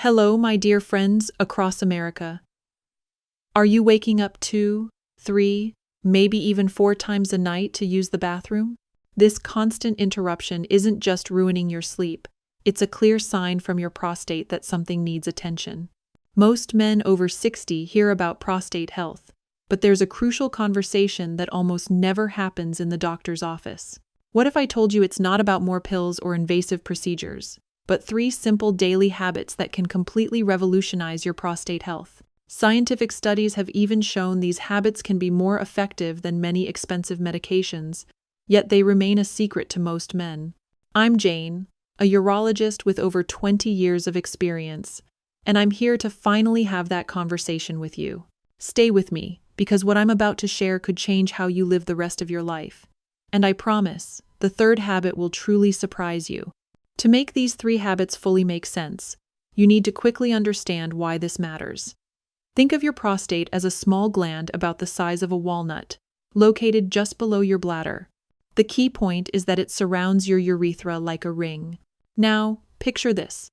Hello, my dear friends across America. Are you waking up 2, 3, maybe even 4 times a night to use the bathroom? This constant interruption isn't just ruining your sleep, it's a clear sign from your prostate that something needs attention. Most men over 60 hear about prostate health, but there's a crucial conversation that almost never happens in the doctor's office. What if I told you it's not about more pills or invasive procedures, but 3 simple daily habits that can completely revolutionize your prostate health? Scientific studies have even shown these habits can be more effective than many expensive medications, yet they remain a secret to most men. I'm Jane, a urologist with over 20 years of experience, and I'm here to finally have that conversation with you. Stay with me, because what I'm about to share could change how you live the rest of your life. And I promise, the 3rd habit will truly surprise you. To make these 3 habits fully make sense, you need to quickly understand why this matters. Think of your prostate as a small gland about the size of a walnut, located just below your bladder. The key point is that it surrounds your urethra like a ring. Now, picture this.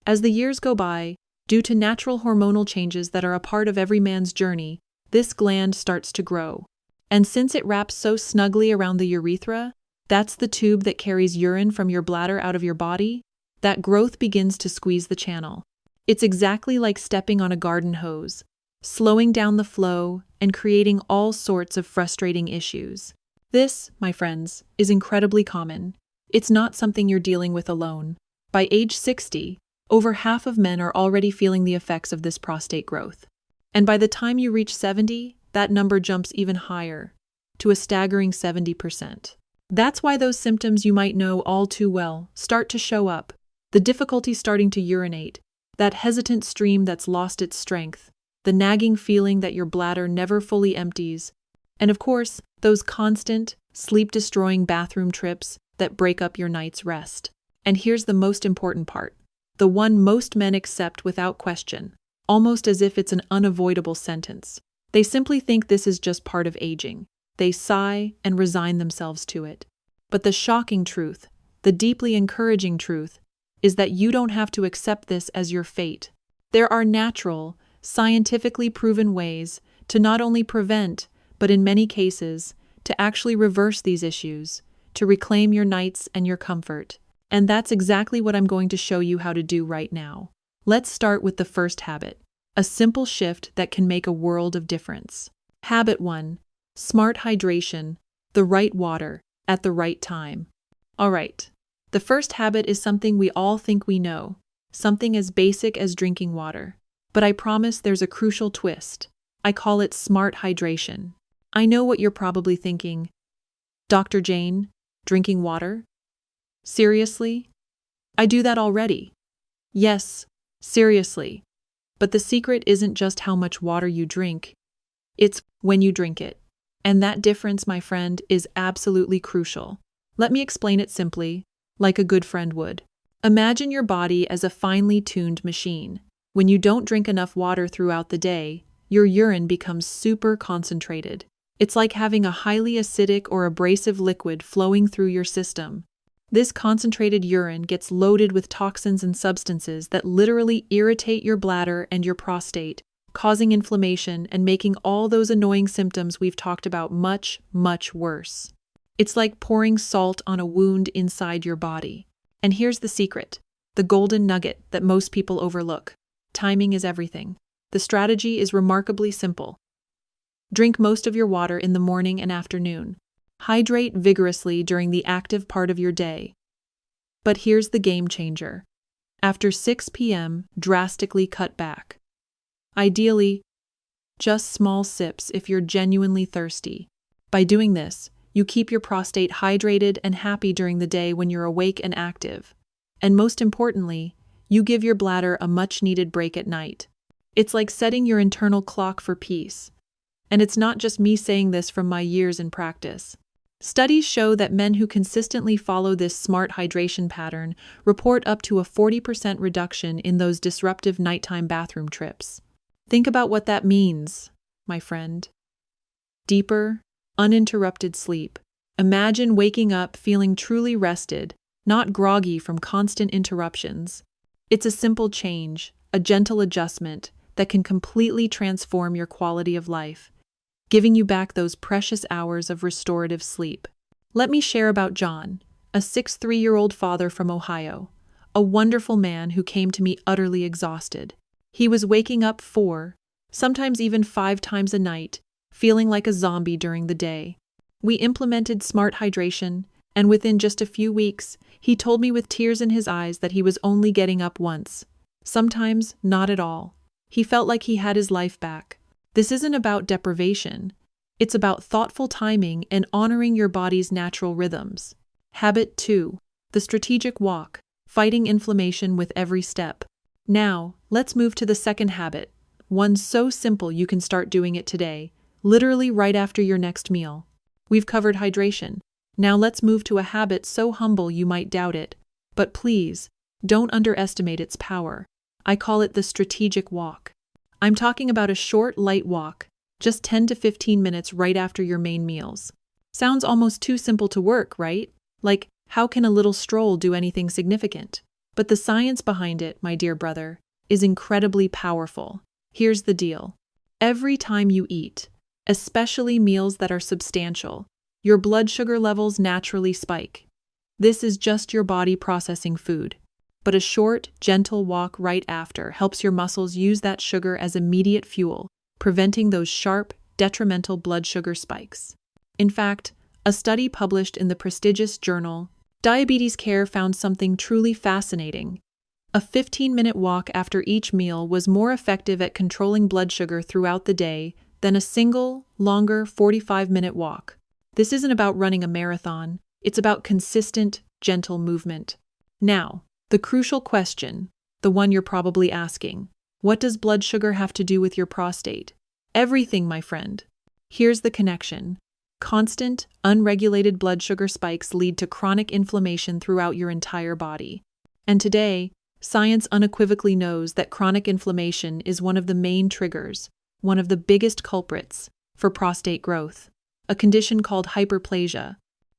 As the years go by, due to natural hormonal changes that are a part of every man's journey, this gland starts to grow. And since it wraps so snugly around the urethra, that's the tube that carries urine from your bladder out of your body, that growth begins to squeeze the channel. It's exactly like stepping on a garden hose, slowing down the flow and creating all sorts of frustrating issues. This, my friends, is incredibly common. It's not something you're dealing with alone. By age 60, over half of men are already feeling the effects of this prostate growth. And by the time you reach 70, that number jumps even higher, to a staggering 70%. That's why those symptoms you might know all too well start to show up. The difficulty starting to urinate, that hesitant stream that's lost its strength, the nagging feeling that your bladder never fully empties, and of course, those constant, sleep-destroying bathroom trips that break up your night's rest. And here's the most important part, the one most men accept without question, almost as if it's an unavoidable sentence. They simply think this is just part of aging. They sigh and resign themselves to it. But the shocking truth, the deeply encouraging truth, is that you don't have to accept this as your fate. There are natural, scientifically proven ways to not only prevent, but in many cases, to actually reverse these issues, to reclaim your nights and your comfort. And that's exactly what I'm going to show you how to do right now. Let's start with the first habit, a simple shift that can make a world of difference. Habit 1. Smart hydration, the right water, at the right time. All right, the first habit is something we all think we know, something as basic as drinking water. But I promise there's a crucial twist. I call it smart hydration. I know what you're probably thinking. Dr. Jane, drinking water? Seriously? I do that already. Yes, seriously. But the secret isn't just how much water you drink. It's when you drink it. And that difference, my friend, is absolutely crucial. Let me explain it simply, like a good friend would. Imagine your body as a finely tuned machine. When you don't drink enough water throughout the day, your urine becomes super concentrated. It's like having a highly acidic or abrasive liquid flowing through your system. This concentrated urine gets loaded with toxins and substances that literally irritate your bladder and your prostate, causing inflammation and making all those annoying symptoms we've talked about much, much worse. It's like pouring salt on a wound inside your body. And here's the secret, the golden nugget that most people overlook. Timing is everything. The strategy is remarkably simple. Drink most of your water in the morning and afternoon. Hydrate vigorously during the active part of your day. But here's the game changer. After 6 p.m., drastically cut back. Ideally, just small sips if you're genuinely thirsty. By doing this, you keep your prostate hydrated and happy during the day when you're awake and active. And most importantly, you give your bladder a much-needed break at night. It's like setting your internal clock for peace. And it's not just me saying this from my years in practice. Studies show that men who consistently follow this smart hydration pattern report up to a 40% reduction in those disruptive nighttime bathroom trips. Think about what that means, my friend. Deeper, uninterrupted sleep. Imagine waking up feeling truly rested, not groggy from constant interruptions. It's a simple change, a gentle adjustment that can completely transform your quality of life, giving you back those precious hours of restorative sleep. Let me share about John, a 63-year-old father from Ohio, a wonderful man who came to me utterly exhausted. He was waking up 4, sometimes even 5 times a night, feeling like a zombie during the day. We implemented smart hydration, and within just a few weeks, he told me with tears in his eyes that he was only getting up once. Sometimes not at all. He felt like he had his life back. This isn't about deprivation. It's about thoughtful timing and honoring your body's natural rhythms. Habit 2. The strategic walk, fighting inflammation with every step. Now, let's move to the second habit, one so simple you can start doing it today, literally right after your next meal. We've covered hydration. Now let's move to a habit so humble you might doubt it. But please, don't underestimate its power. I call it the strategic walk. I'm talking about a short, light walk, just 10 to 15 minutes right after your main meals. Sounds almost too simple to work, right? Like, how can a little stroll do anything significant? But the science behind it, my dear brother, is incredibly powerful. Here's the deal. Every time you eat, especially meals that are substantial, your blood sugar levels naturally spike. This is just your body processing food. But a short, gentle walk right after helps your muscles use that sugar as immediate fuel, preventing those sharp, detrimental blood sugar spikes. In fact, a study published in the prestigious journal Diabetes Care found something truly fascinating. A 15-minute walk after each meal was more effective at controlling blood sugar throughout the day than a single, longer 45-minute walk. This isn't about running a marathon, it's about consistent, gentle movement. Now, the crucial question, the one you're probably asking, what does blood sugar have to do with your prostate? Everything, my friend. Here's the connection. Constant, unregulated blood sugar spikes lead to chronic inflammation throughout your entire body. And today, science unequivocally knows that chronic inflammation is one of the main triggers, one of the biggest culprits, for prostate growth, a condition called hyperplasia,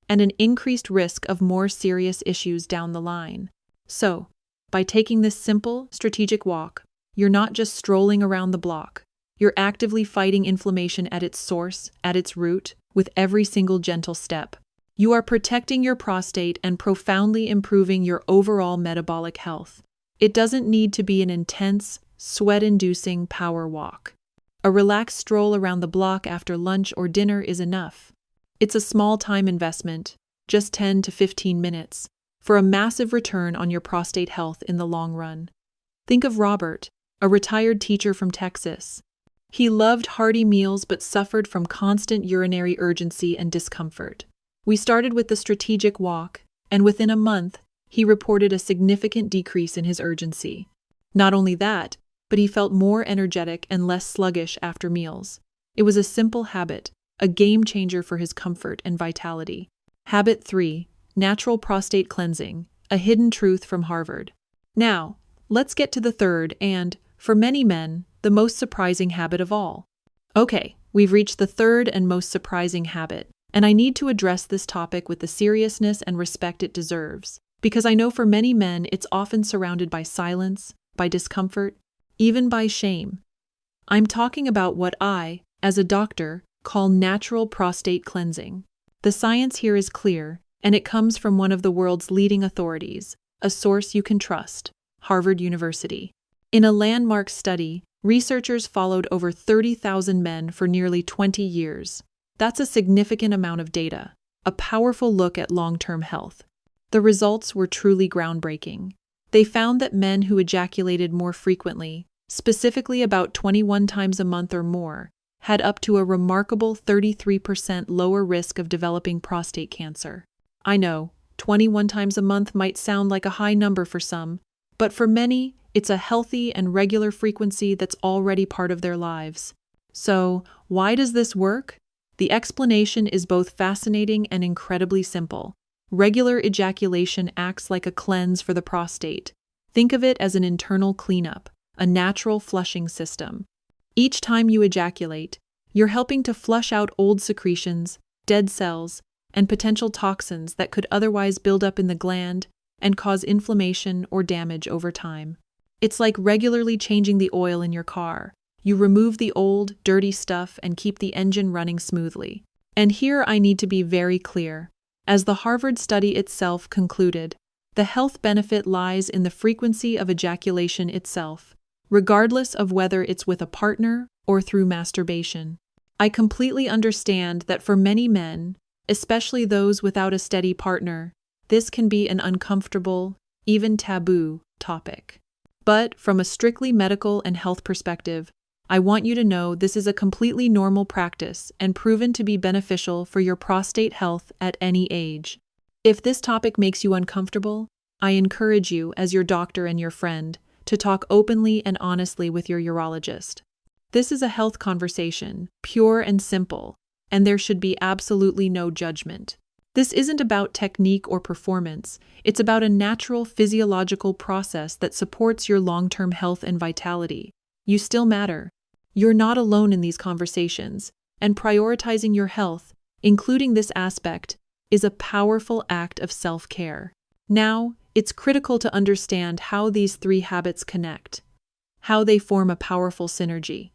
and an increased risk of more serious issues down the line. So, by taking this simple, strategic walk, you're not just strolling around the block. You're actively fighting inflammation at its source, at its root, with every single gentle step. You are protecting your prostate and profoundly improving your overall metabolic health. It doesn't need to be an intense, sweat-inducing power walk. A relaxed stroll around the block after lunch or dinner is enough. It's a small time investment, just 10 to 15 minutes, for a massive return on your prostate health in the long run. Think of Robert, a retired teacher from Texas. He loved hearty meals but suffered from constant urinary urgency and discomfort. We started with the strategic walk, and within a month, he reported a significant decrease in his urgency. Not only that, but he felt more energetic and less sluggish after meals. It was a simple habit, a game changer for his comfort and vitality. Habit 3. Natural prostate cleansing, a hidden truth from Harvard. Now, let's get to the third and, for many men, the most surprising habit of all. Okay, we've reached the third and most surprising habit, and I need to address this topic with the seriousness and respect it deserves, because I know for many men it's often surrounded by silence, by discomfort, even by shame. I'm talking about what I, as a doctor, call natural prostate cleansing. The science here is clear, and it comes from one of the world's leading authorities, a source you can trust, Harvard University. In a landmark study, researchers followed over 30,000 men for nearly 20 years. That's a significant amount of data, a powerful look at long-term health. The results were truly groundbreaking. They found that men who ejaculated more frequently, specifically about 21 times a month or more, had up to a remarkable 33% lower risk of developing prostate cancer. I know, 21 times a month might sound like a high number for some, but for many, it's a healthy and regular frequency that's already part of their lives. So, why does this work? The explanation is both fascinating and incredibly simple. Regular ejaculation acts like a cleanse for the prostate. Think of it as an internal cleanup, a natural flushing system. Each time you ejaculate, you're helping to flush out old secretions, dead cells, and potential toxins that could otherwise build up in the gland and cause inflammation or damage over time. It's like regularly changing the oil in your car. You remove the old, dirty stuff and keep the engine running smoothly. And here I need to be very clear. As the Harvard study itself concluded, the health benefit lies in the frequency of ejaculation itself, regardless of whether it's with a partner or through masturbation. I completely understand that for many men, especially those without a steady partner, this can be an uncomfortable, even taboo, topic. But from a strictly medical and health perspective, I want you to know this is a completely normal practice and proven to be beneficial for your prostate health at any age. If this topic makes you uncomfortable, I encourage you, as your doctor and your friend, to talk openly and honestly with your urologist. This is a health conversation, pure and simple, and there should be absolutely no judgment. This isn't about technique or performance, it's about a natural physiological process that supports your long-term health and vitality. You still matter. You're not alone in these conversations, and prioritizing your health, including this aspect, is a powerful act of self-care. Now, it's critical to understand how these three habits connect, how they form a powerful synergy.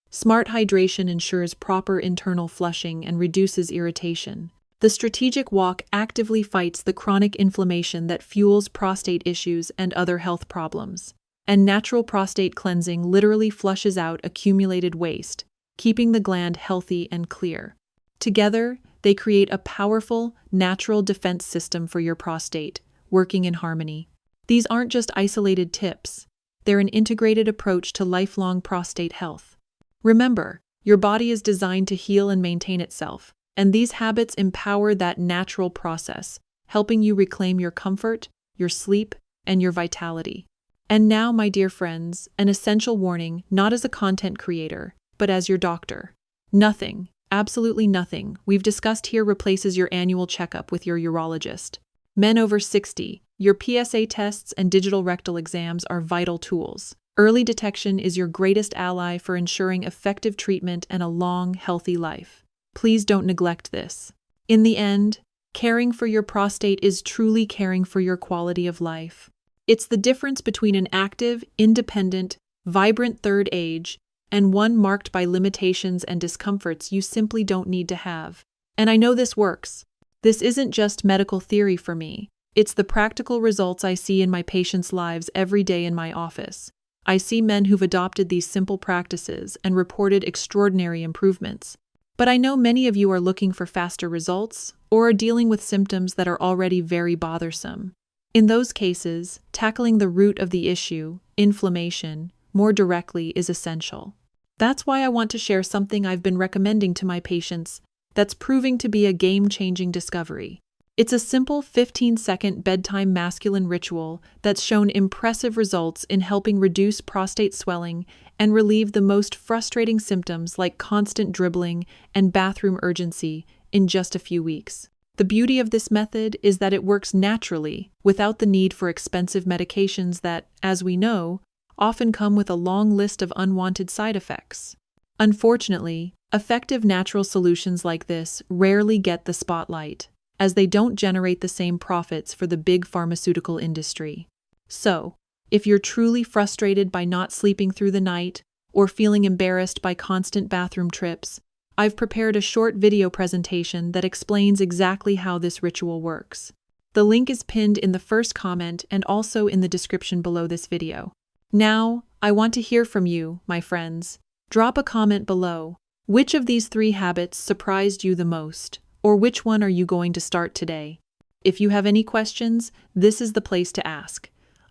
Smart hydration ensures proper internal flushing and reduces irritation. The strategic walk actively fights the chronic inflammation that fuels prostate issues and other health problems. And natural prostate cleansing literally flushes out accumulated waste, keeping the gland healthy and clear. Together, they create a powerful, natural defense system for your prostate, working in harmony. These aren't just isolated tips. They're an integrated approach to lifelong prostate health. Remember, your body is designed to heal and maintain itself, and these habits empower that natural process, helping you reclaim your comfort, your sleep, and your vitality. And now, my dear friends, an essential warning, not as a content creator, but as your doctor. Nothing, absolutely nothing, we've discussed here replaces your annual checkup with your urologist. Men over 60, your PSA tests and digital rectal exams are vital tools. Early detection is your greatest ally for ensuring effective treatment and a long, healthy life. Please don't neglect this. In the end, caring for your prostate is truly caring for your quality of life. It's the difference between an active, independent, vibrant third age and one marked by limitations and discomforts you simply don't need to have. And I know this works. This isn't just medical theory for me. It's the practical results I see in my patients' lives every day in my office. I see men who've adopted these simple practices and reported extraordinary improvements. But I know many of you are looking for faster results or are dealing with symptoms that are already very bothersome. In those cases, tackling the root of the issue, inflammation, more directly is essential. That's why I want to share something I've been recommending to my patients that's proving to be a game-changing discovery. It's a simple 15-second bedtime masculine ritual that's shown impressive results in helping reduce prostate swelling and relieve the most frustrating symptoms like constant dribbling and bathroom urgency in just a few weeks. The beauty of this method is that it works naturally, without the need for expensive medications that, as we know, often come with a long list of unwanted side effects. Unfortunately, effective natural solutions like this rarely get the spotlight, as they don't generate the same profits for the big pharmaceutical industry. So, if you're truly frustrated by not sleeping through the night or feeling embarrassed by constant bathroom trips, I've prepared a short video presentation that explains exactly how this ritual works. The link is pinned in the first comment and also in the description below this video. Now, I want to hear from you, my friends. Drop a comment below. Which of these 3 habits surprised you the most? Or which one are you going to start today? If you have any questions, this is the place to ask.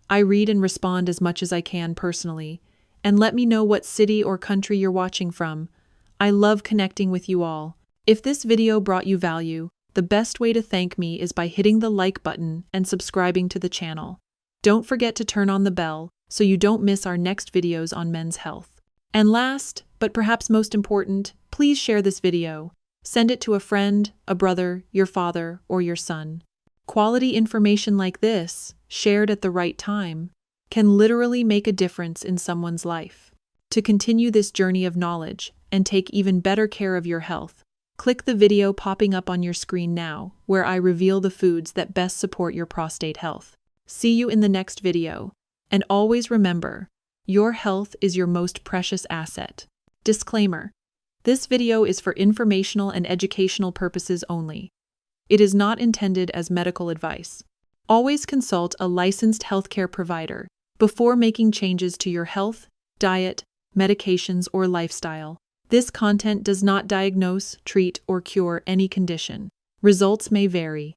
I read and respond as much as I can personally. And let me know what city or country you're watching from. I love connecting with you all. If this video brought you value, the best way to thank me is by hitting the like button and subscribing to the channel. Don't forget to turn on the bell so you don't miss our next videos on men's health. And last, but perhaps most important, please share this video. Send it to a friend, a brother, your father, or your son. Quality information like this, shared at the right time, can literally make a difference in someone's life. To continue this journey of knowledge and take even better care of your health, click the video popping up on your screen now, where I reveal the foods that best support your prostate health. See you in the next video. And always remember, your health is your most precious asset. Disclaimer: this video is for informational and educational purposes only. It is not intended as medical advice. Always consult a licensed healthcare provider before making changes to your health, diet, medications, or lifestyle. This content does not diagnose, treat, or cure any condition. Results may vary.